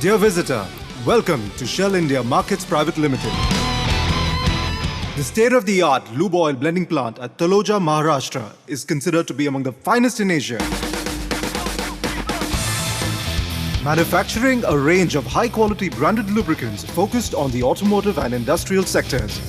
Dear visitor, welcome to Shell India Markets Private Limited. The state-of-the-art lube oil blending plant at Taloja, Maharashtra is considered to be among the finest in Asia. Manufacturing a range of high-quality branded lubricants focused on the automotive and industrial sectors.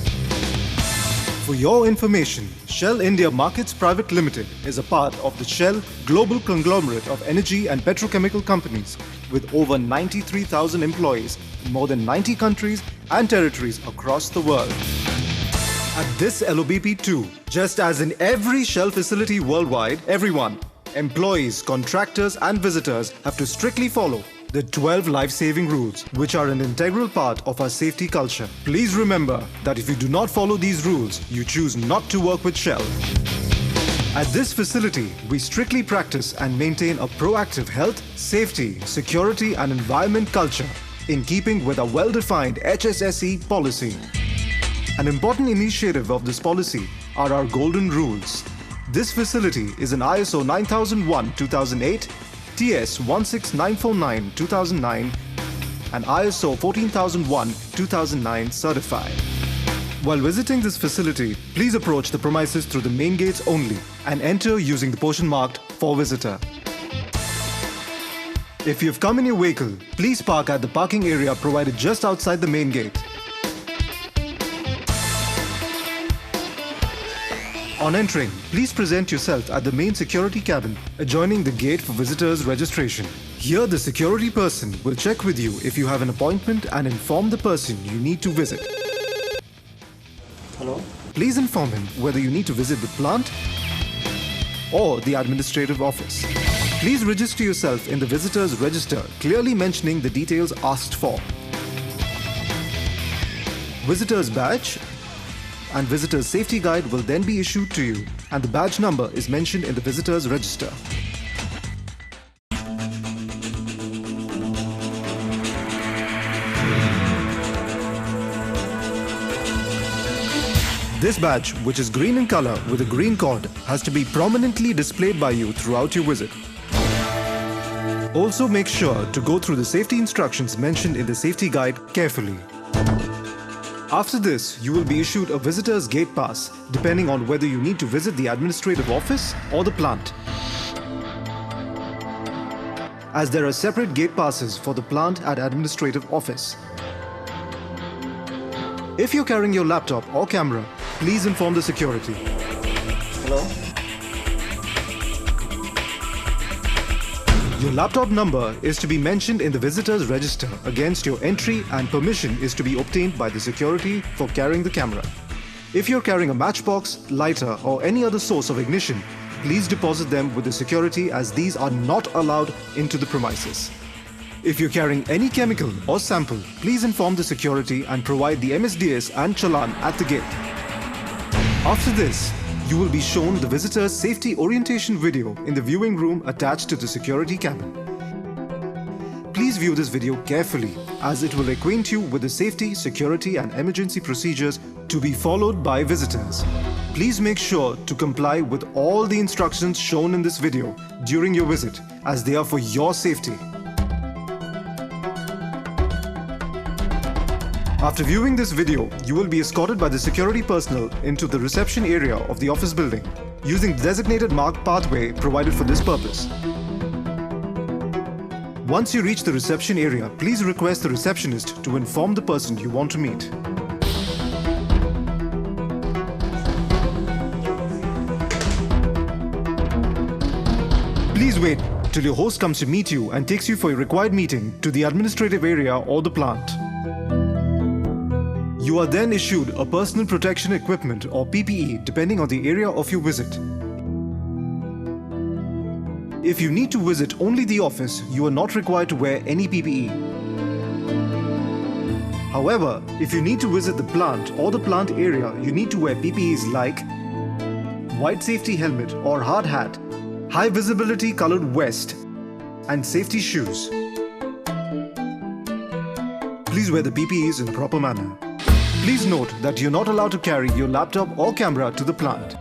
For your information, Shell India Markets Private Limited is a part of the Shell global conglomerate of energy and petrochemical companies with over 93,000 employees in more than 90 countries and territories across the world. At this LOBP2, just as in every Shell facility worldwide, everyone, employees, contractors and visitors have to strictly follow the 12 life-saving rules, which are an integral part of our safety culture. Please remember that if you do not follow these rules, you choose not to work with Shell. At this facility, we strictly practice and maintain a proactive health, safety, security and environment culture in keeping with a well-defined HSSE policy. An important initiative of this policy are our golden rules. This facility is an ISO 9001-2008, TS 16949-2009 and ISO 14001-2009 certified. While visiting this facility, please approach the premises through the main gates only and enter using the portion marked for visitor. If you've come in your vehicle, please park at the parking area provided just outside the main gate. On entering, please present yourself at the main security cabin adjoining the gate for visitors' registration. Here, the security person will check with you if you have an appointment and inform the person you need to visit. Hello? Please inform him whether you need to visit the plant or the administrative office. Please register yourself in the visitor's register, clearly mentioning the details asked for. Visitor's badge and visitor's safety guide will then be issued to you, and the badge number is mentioned in the visitor's register. This badge, which is green in color with a green cord, has to be prominently displayed by you throughout your visit. Also make sure to go through the safety instructions mentioned in the safety guide carefully. After this, you will be issued a visitor's gate pass, depending on whether you need to visit the administrative office or the plant. As there are separate gate passes for the plant and administrative office. If you're carrying your laptop or camera, please inform the security. Hello? Your laptop number is to be mentioned in the visitor's register against your entry, and permission is to be obtained by the security for carrying the camera. If you're carrying a matchbox, lighter or any other source of ignition, please deposit them with the security as these are not allowed into the premises. If you're carrying any chemical or sample, please inform the security and provide the MSDS and challan at the gate. After this, you will be shown the visitor's safety orientation video in the viewing room attached to the security cabin. Please view this video carefully as it will acquaint you with the safety, security and emergency procedures to be followed by visitors. Please make sure to comply with all the instructions shown in this video during your visit, as they are for your safety. After viewing this video, you will be escorted by the security personnel into the reception area of the office building, using the designated marked pathway provided for this purpose. Once you reach the reception area, please request the receptionist to inform the person you want to meet. Please wait till your host comes to meet you and takes you for a required meeting to the administrative area or the plant. You are then issued a personal protection equipment or PPE depending on the area of your visit. If you need to visit only the office, you are not required to wear any PPE. However, if you need to visit the plant or the plant area, you need to wear PPEs like white safety helmet or hard hat, high visibility colored vest, and safety shoes. Please wear the PPEs in the proper manner. Please note that you're not allowed to carry your laptop or camera to the plant.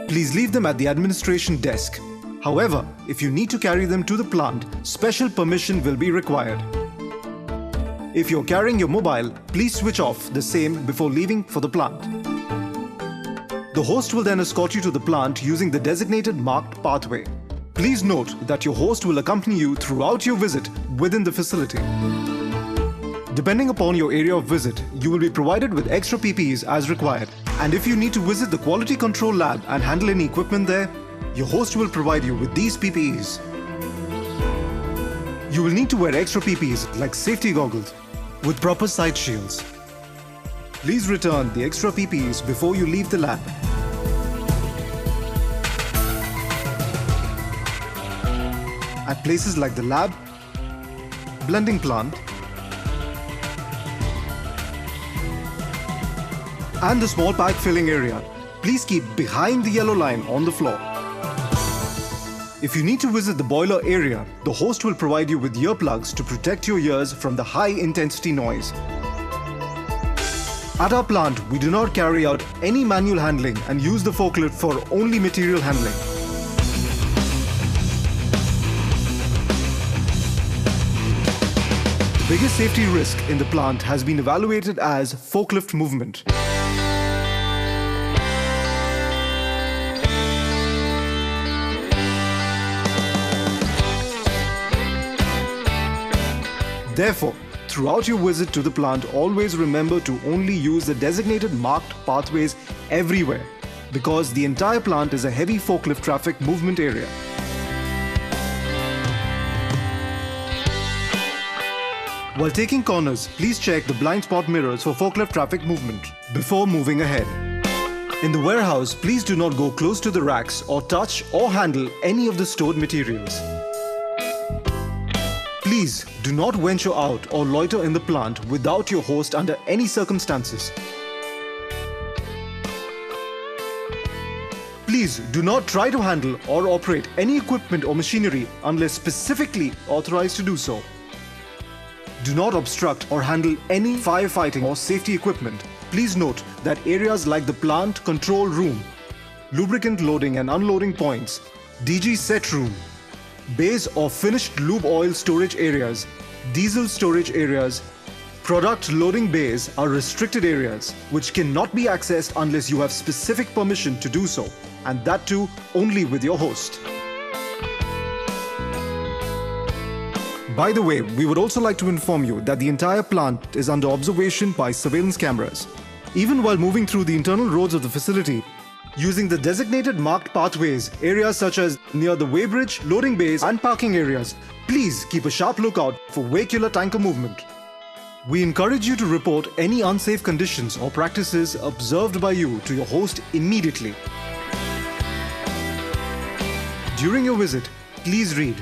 Please leave them at the administration desk. However, if you need to carry them to the plant, special permission will be required. If you're carrying your mobile, please switch off the same before leaving for the plant. The host will then escort you to the plant using the designated marked pathway. Please note that your host will accompany you throughout your visit within the facility. Depending upon your area of visit, you will be provided with extra PPEs as required. And if you need to visit the quality control lab and handle any equipment there, your host will provide you with these PPEs. You will need to wear extra PPEs like safety goggles with proper side shields. Please return the extra PPEs before you leave the lab. At places like the lab, blending plant, and the small pack filling area, please keep behind the yellow line on the floor. If you need to visit the boiler area, the host will provide you with earplugs to protect your ears from the high-intensity noise. At our plant, we do not carry out any manual handling and use the forklift for only material handling. The biggest safety risk in the plant has been evaluated as forklift movement. Therefore, throughout your visit to the plant, always remember to only use the designated marked pathways everywhere, because the entire plant is a heavy forklift traffic movement area. While taking corners, please check the blind spot mirrors for forklift traffic movement before moving ahead. In the warehouse, please do not go close to the racks or touch or handle any of the stored materials. Please do not venture out or loiter in the plant without your host under any circumstances. Please do not try to handle or operate any equipment or machinery unless specifically authorized to do so. Do not obstruct or handle any firefighting or safety equipment. Please note that areas like the plant control room, lubricant loading and unloading points, DG set room, base or finished lube oil storage areas, diesel storage areas, product loading bays are restricted areas which cannot be accessed unless you have specific permission to do so, and that too only with your host. By the way, we would also like to inform you that the entire plant is under observation by surveillance cameras. Even while moving through the internal roads of the facility, using the designated marked pathways, areas such as near the weighbridge, loading bays and parking areas, please keep a sharp lookout for vehicular tanker movement. We encourage you to report any unsafe conditions or practices observed by you to your host immediately. During your visit, please read,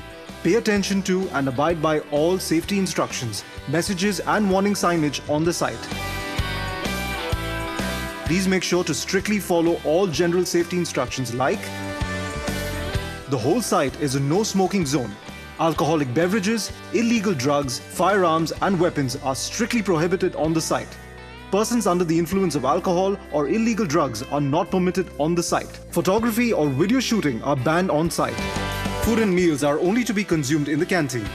pay attention to and abide by all safety instructions, messages and warning signage on the site. Please make sure to strictly follow all general safety instructions like: the whole site is a no smoking zone. Alcoholic beverages, illegal drugs, firearms and weapons are strictly prohibited on the site. Persons under the influence of alcohol or illegal drugs are not permitted on the site. Photography or video shooting are banned on site. Food and meals are only to be consumed in the canteen.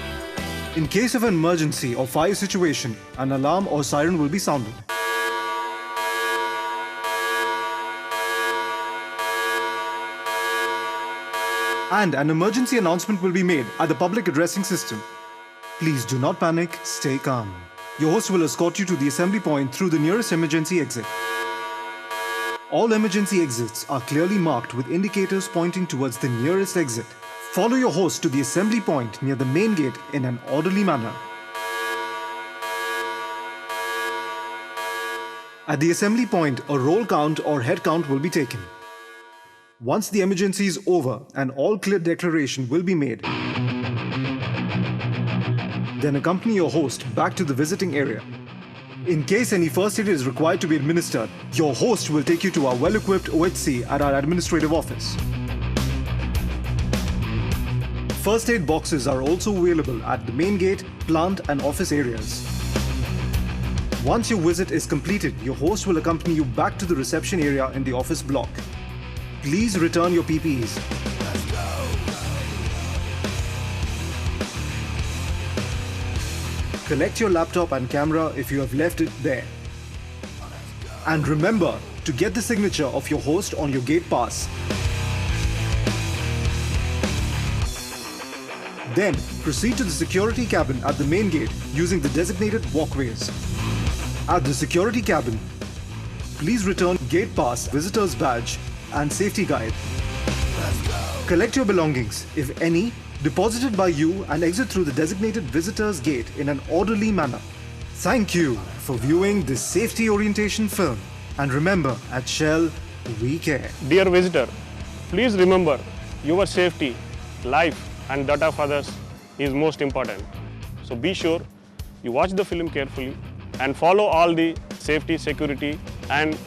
In case of an emergency or fire situation, an alarm or siren will be sounded. And an emergency announcement will be made at the public addressing system. Please do not panic, stay calm. Your host will escort you to the assembly point through the nearest emergency exit. All emergency exits are clearly marked with indicators pointing towards the nearest exit. Follow your host to the assembly point near the main gate in an orderly manner. At the assembly point, a roll count or head count will be taken. Once the emergency is over, an all clear declaration will be made. Then accompany your host back to the visiting area. In case any first aid is required to be administered, your host will take you to our well-equipped OHC at our administrative office. First aid boxes are also available at the main gate, plant and office areas. Once your visit is completed, your host will accompany you back to the reception area in the office block. Please return your PPEs. Collect your laptop and camera if you have left it there. And remember to get the signature of your host on your gate pass. Then proceed to the security cabin at the main gate using the designated walkways. At the security cabin, please return gate pass, visitor's badge and safety guide. Collect your belongings, if any, deposited by you and exit through the designated visitor's gate in an orderly manner. Thank you for viewing this safety orientation film. And remember, at Shell, we care. Dear visitor, please remember your safety, life and that of others is most important. So be sure you watch the film carefully and follow all the safety, security and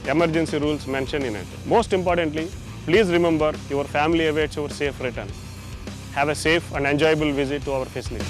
emergency rules mentioned in it. Most importantly, please remember your family awaits your safe return. Have a safe and enjoyable visit to our facility.